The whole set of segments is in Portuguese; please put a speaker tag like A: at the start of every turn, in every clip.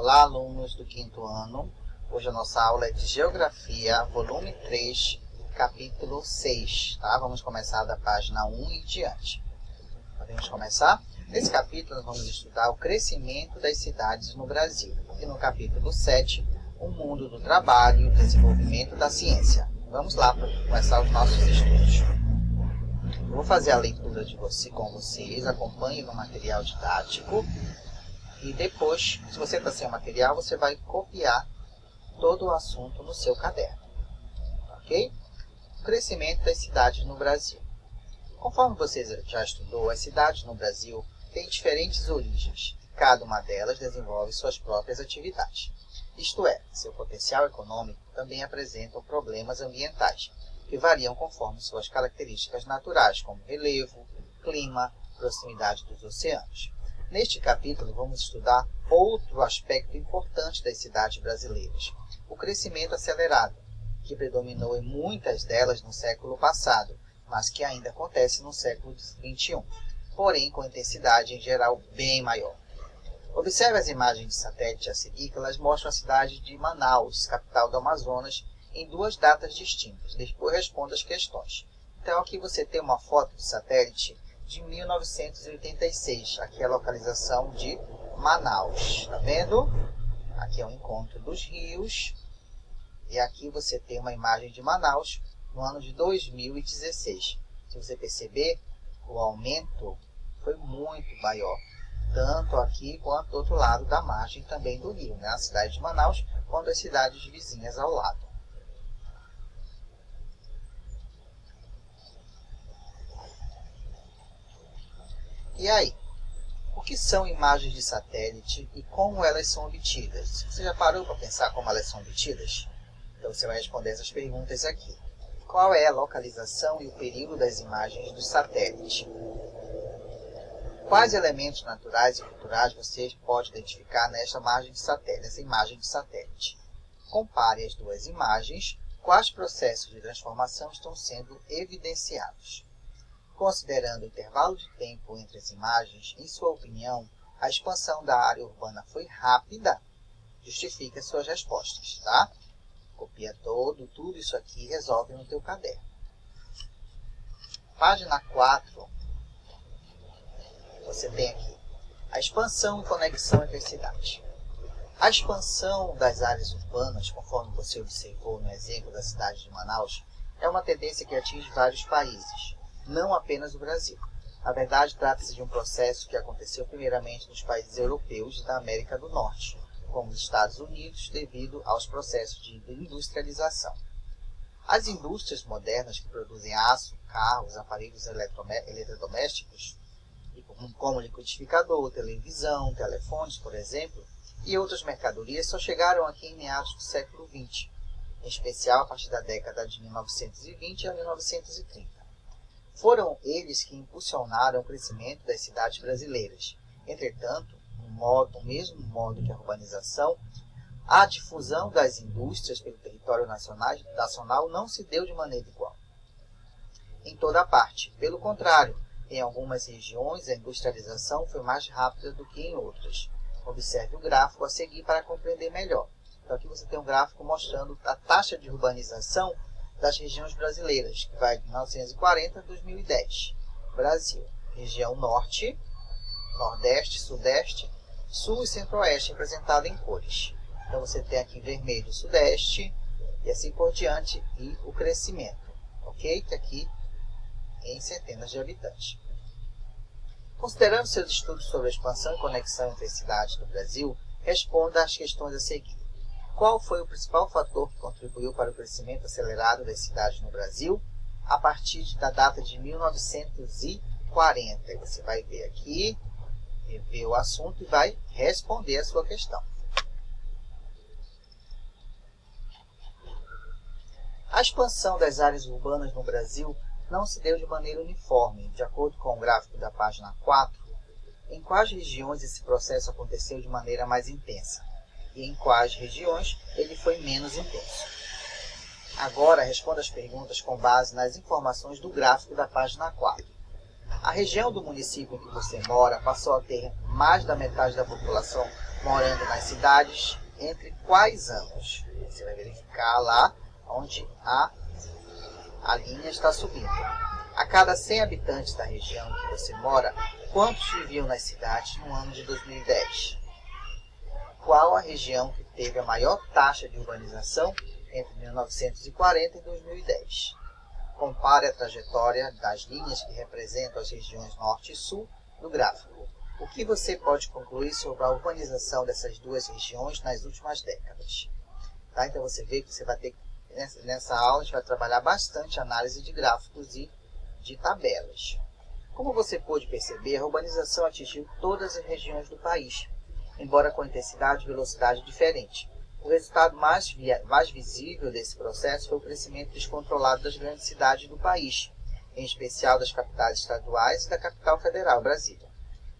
A: Olá, alunos do quinto ano. Hoje a nossa aula é de Geografia, volume 3, capítulo 6, tá? Vamos começar da página 1 e diante. Podemos começar? Nesse capítulo, nós vamos estudar o crescimento das cidades no Brasil. E no capítulo 7, o mundo do trabalho e o desenvolvimento da ciência. Vamos lá para começar os nossos estudos. Eu vou fazer a leitura com vocês, acompanhe no material didático. E depois, se você está sem o material, você vai copiar todo o assunto no seu caderno. Ok? O crescimento das cidades no Brasil. Conforme você já estudou, as cidades no Brasil têm diferentes origens. E cada uma delas desenvolve suas próprias atividades. Isto é, seu potencial econômico também apresenta problemas ambientais, que variam conforme suas características naturais, como relevo, clima, proximidade dos oceanos. Neste capítulo, vamos estudar outro aspecto importante das cidades brasileiras, o crescimento acelerado, que predominou em muitas delas no século passado, mas que ainda acontece no século XXI, porém com intensidade em geral bem maior. Observe as imagens de satélite a seguir, que elas mostram a cidade de Manaus, capital do Amazonas, em duas datas distintas. Depois responda as questões. Então aqui você tem uma foto de satélite de 1986, aqui é a localização de Manaus, tá vendo? Aqui é o encontro dos rios, e aqui você tem uma imagem de Manaus no ano de 2016. Se você perceber, o aumento foi muito maior, tanto aqui quanto do outro lado da margem também do rio, né? A cidade de Manaus, quanto as cidades vizinhas ao lado. E aí, o que são imagens de satélite e como elas são obtidas? Você já parou para pensar como elas são obtidas? Então você vai responder essas perguntas aqui. Qual é a localização e o período das imagens do satélite? Quais elementos naturais e culturais você pode identificar nesta imagem de satélite? Compare as duas imagens, quais processos de transformação estão sendo evidenciados. Considerando o intervalo de tempo entre as imagens, em sua opinião, a expansão da área urbana foi rápida? Justifique as suas respostas, tá? Copia tudo isso aqui e resolve no teu caderno. Página 4, você tem aqui a expansão e conexão entre as cidades. A expansão das áreas urbanas, conforme você observou no exemplo da cidade de Manaus, é uma tendência que atinge vários países, não apenas o Brasil. Na verdade, trata-se de um processo que aconteceu primeiramente nos países europeus e da América do Norte, como os Estados Unidos, devido aos processos de industrialização. As indústrias modernas que produzem aço, carros, aparelhos eletrodomésticos, como liquidificador, televisão, telefones, por exemplo, e outras mercadorias só chegaram aqui em meados do século XX, em especial a partir da década de 1920 a 1930. Foram eles que impulsionaram o crescimento das cidades brasileiras. Entretanto, no mesmo modo que a urbanização, a difusão das indústrias pelo território nacional não se deu de maneira igual em toda a parte. Pelo contrário, em algumas regiões a industrialização foi mais rápida do que em outras. Observe o gráfico a seguir para compreender melhor. Então aqui você tem um gráfico mostrando a taxa de urbanização das regiões brasileiras, que vai de 1940 a 2010. Brasil, região Norte, Nordeste, Sudeste, Sul e Centro-Oeste, representado em cores. Então você tem aqui vermelho Sudeste, e assim por diante, e o crescimento, ok? Que aqui em centenas de habitantes. Considerando seus estudos sobre a expansão e conexão entre as cidades do Brasil, responda às questões a seguir. Qual foi o principal fator que contribuiu para o crescimento acelerado das cidades no Brasil a partir da data de 1940? Você vai ver aqui, rever o assunto e vai responder a sua questão. A expansão das áreas urbanas no Brasil não se deu de maneira uniforme. De acordo com o gráfico da página 4, em quais regiões esse processo aconteceu de maneira mais intensa? E em quais regiões ele foi menos intenso. Agora, responda as perguntas com base nas informações do gráfico da página 4. A região do município em que você mora passou a ter mais da metade da população morando nas cidades, entre quais anos? Você vai verificar lá onde a linha está subindo. A cada 100 habitantes da região que você mora, quantos viviam nas cidades no ano de 2010? Qual a região que teve a maior taxa de urbanização entre 1940 e 2010? Compare a trajetória das linhas que representam as regiões Norte e Sul no gráfico. O que você pode concluir sobre a urbanização dessas duas regiões nas últimas décadas? Tá? Então você vê que você vai ter, nessa aula a gente vai trabalhar bastante análise de gráficos e de tabelas. Como você pôde perceber, a urbanização atingiu todas as regiões do país, embora com intensidade e velocidade diferentes. O resultado mais visível desse processo foi o crescimento descontrolado das grandes cidades do país, em especial das capitais estaduais e da capital federal, Brasília.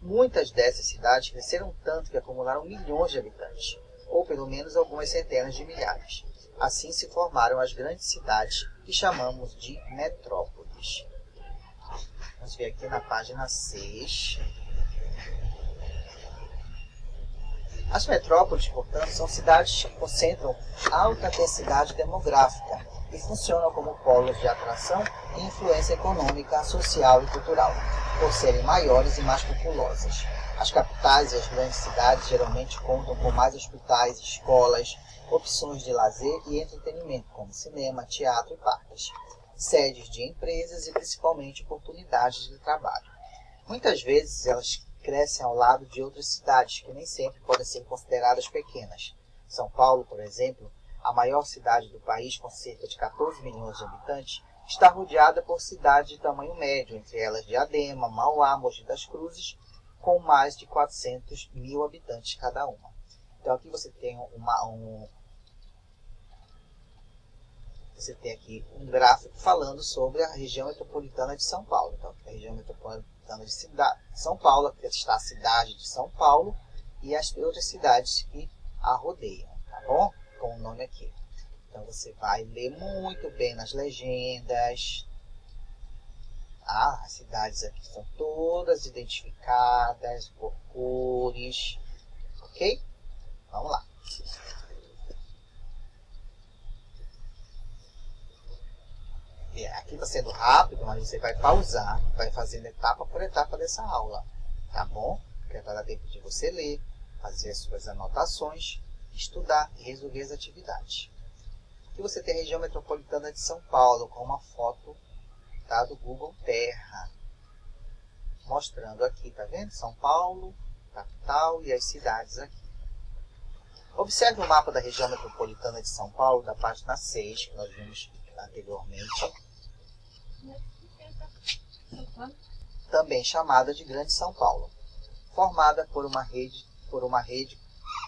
A: Muitas dessas cidades cresceram tanto que acumularam milhões de habitantes, ou pelo menos algumas centenas de milhares. Assim se formaram as grandes cidades que chamamos de metrópoles. Vamos ver aqui na página 6. As metrópoles, portanto, são cidades que concentram alta densidade demográfica e funcionam como polos de atração e influência econômica, social e cultural, por serem maiores e mais populosas. As capitais e as grandes cidades geralmente contam com mais hospitais, escolas, opções de lazer e entretenimento, como cinema, teatro e parques, sedes de empresas e principalmente oportunidades de trabalho. Muitas vezes elas crescem ao lado de outras cidades que nem sempre podem ser consideradas pequenas. São Paulo, por exemplo, a maior cidade do país com cerca de 14 milhões de habitantes, está rodeada por cidades de tamanho médio, entre elas Diadema, Mauá, Mogi das Cruzes, com mais de 400 mil habitantes cada uma. Então aqui você tem aqui um gráfico falando sobre a região metropolitana de São Paulo. Então, a região metropolitana de São Paulo, aqui está a cidade de São Paulo e as outras cidades que a rodeiam, tá bom? Com o nome aqui. Então, você vai ler muito bem nas legendas. As cidades aqui são todas identificadas por cores, ok? Vamos lá. Aqui está sendo rápido, mas você vai pausar, vai fazendo etapa por etapa dessa aula, tá bom? Porque vai dar tempo de você ler, fazer as suas anotações, estudar e resolver as atividades. Aqui você tem a região metropolitana de São Paulo, com uma foto, tá, do Google Terra, mostrando aqui, tá vendo? São Paulo, capital e as cidades aqui. Observe o mapa da região metropolitana de São Paulo, da página 6, que nós vimos anteriormente, também chamada de Grande São Paulo, formada por uma rede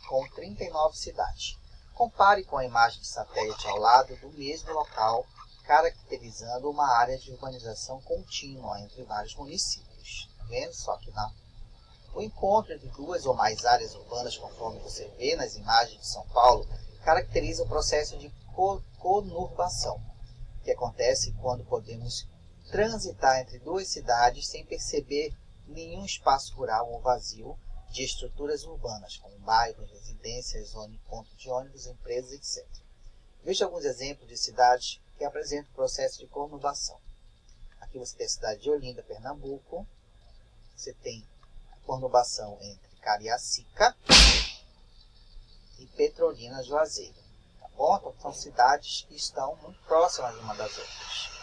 A: com 39 cidades. Compare com a imagem de satélite ao lado do mesmo local, caracterizando uma área de urbanização contínua entre vários municípios. Tá vendo? Só que o encontro entre duas ou mais áreas urbanas, conforme você vê nas imagens de São Paulo, caracteriza o processo de conurbação, que acontece quando podemos transitar entre duas cidades sem perceber nenhum espaço rural ou vazio de estruturas urbanas, como bairros, residências, zona, ponto de ônibus, empresas, etc. Veja alguns exemplos de cidades que apresentam o processo de conurbação. Aqui você tem a cidade de Olinda, Pernambuco. Você tem a conurbação entre Cariacica e Petrolina, Juazeiro. Tá bom? Então, são cidades que estão muito próximas uma das outras.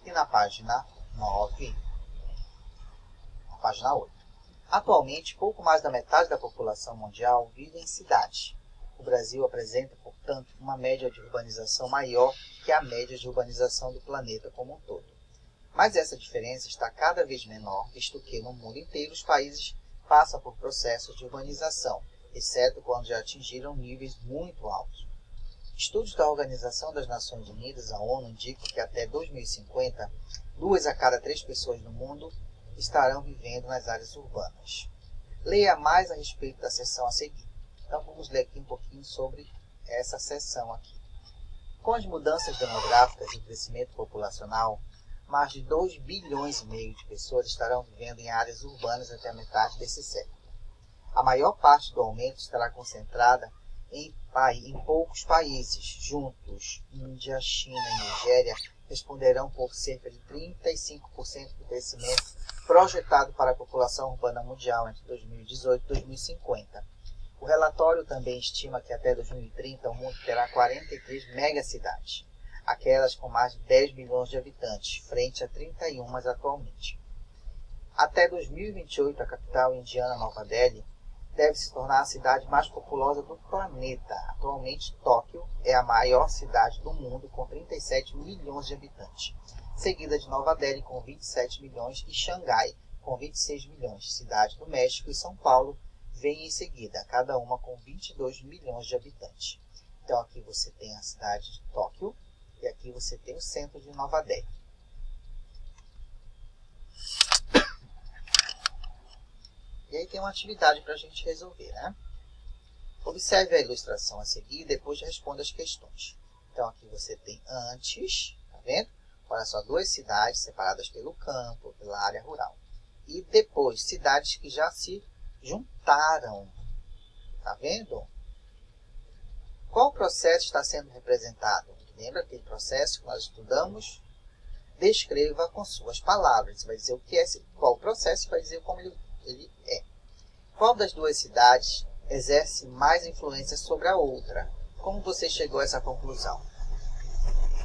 A: E na página 9, na página 8. Atualmente, pouco mais da metade da população mundial vive em cidades. O Brasil apresenta, portanto, uma média de urbanização maior que a média de urbanização do planeta como um todo. Mas essa diferença está cada vez menor, visto que no mundo inteiro os países passam por processos de urbanização, exceto quando já atingiram níveis muito altos. Estudos da Organização das Nações Unidas, a ONU, indicam que até 2050, 2 a cada 3 pessoas no mundo estarão vivendo nas áreas urbanas. Leia mais a respeito da seção a seguir. Então vamos ler aqui um pouquinho sobre essa seção aqui. Com as mudanças demográficas e o crescimento populacional, mais de 2,5 bilhões de pessoas estarão vivendo em áreas urbanas até a metade desse século. A maior parte do aumento estará concentrada em poucos países. Juntos, Índia, China e Nigéria responderão por cerca de 35% do crescimento projetado para a população urbana mundial entre 2018 e 2050. O relatório também estima que até 2030 o mundo terá 43 megacidades, aquelas com mais de 10 milhões de habitantes, frente a 31 atualmente. Até 2028, a capital indiana, Nova Delhi, deve se tornar a cidade mais populosa do planeta. Atualmente, Tóquio é a maior cidade do mundo, com 37 milhões de habitantes, seguida de Nova Delhi, com 27 milhões, e Xangai, com 26 milhões. Cidade do México e São Paulo vêm em seguida, cada uma com 22 milhões de habitantes. Então, aqui você tem a cidade de Tóquio e aqui você tem o centro de Nova Delhi. E aí tem uma atividade para a gente resolver, né? Observe a ilustração a seguir e depois responda as questões. Então, aqui você tem antes, tá vendo? Olha só, 2 cidades separadas pelo campo, pela área rural. E depois, cidades que já se juntaram. Tá vendo? Qual processo está sendo representado? Lembra aquele processo que nós estudamos? Descreva com suas palavras. Você vai dizer o que é, qual o processo, e vai dizer como ele é. Qual das 2 cidades exerce mais influência sobre a outra? Como você chegou a essa conclusão?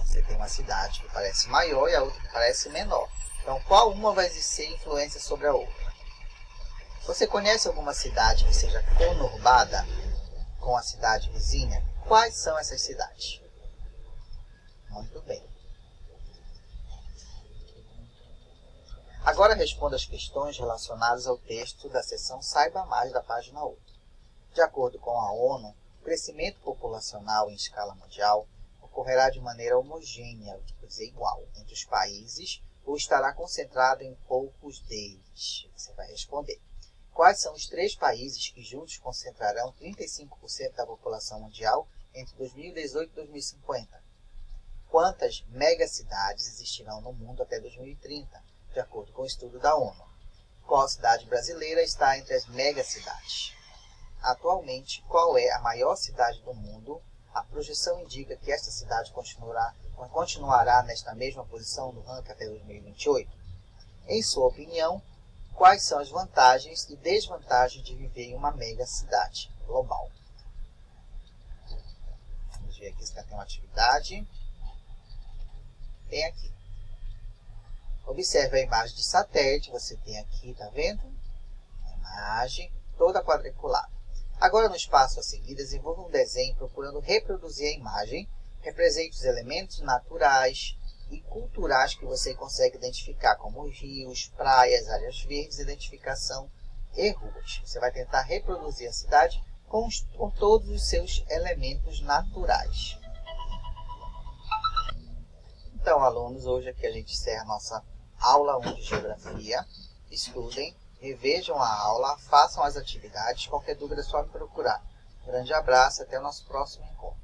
A: Você tem uma cidade que parece maior e a outra que parece menor. Então, qual uma vai exercer influência sobre a outra? Você conhece alguma cidade que seja conurbada com a cidade vizinha? Quais são essas cidades? Muito bem. Agora responda as questões relacionadas ao texto da seção Saiba Mais da página 8. De acordo com a ONU, o crescimento populacional em escala mundial ocorrerá de maneira homogênea, quer dizer, igual, entre os países, ou estará concentrado em poucos deles. Você vai responder. Quais são os 3 países que juntos concentrarão 35% da população mundial entre 2018 e 2050? Quantas megacidades existirão no mundo até 2030, de acordo com o estudo da ONU? Qual cidade brasileira está entre as megacidades? Atualmente, qual é a maior cidade do mundo? A projeção indica que esta cidade continuará nesta mesma posição no ranking até 2028. Em sua opinião, quais são as vantagens e desvantagens de viver em uma megacidade global? Vamos ver aqui se tem uma atividade. Tem aqui. Observe a imagem de satélite. Você tem aqui, tá vendo? A imagem toda quadriculada. Agora, no espaço a seguir, desenvolva um desenho procurando reproduzir a imagem. Represente os elementos naturais e culturais que você consegue identificar, como rios, praias, áreas verdes, identificação e ruas. Você vai tentar reproduzir a cidade com todos os seus elementos naturais. Então, alunos, hoje aqui a gente encerra a nossa aula 1 de Geografia. Estudem, revejam a aula, façam as atividades. Qualquer dúvida é só me procurar. Grande abraço, até o nosso próximo encontro.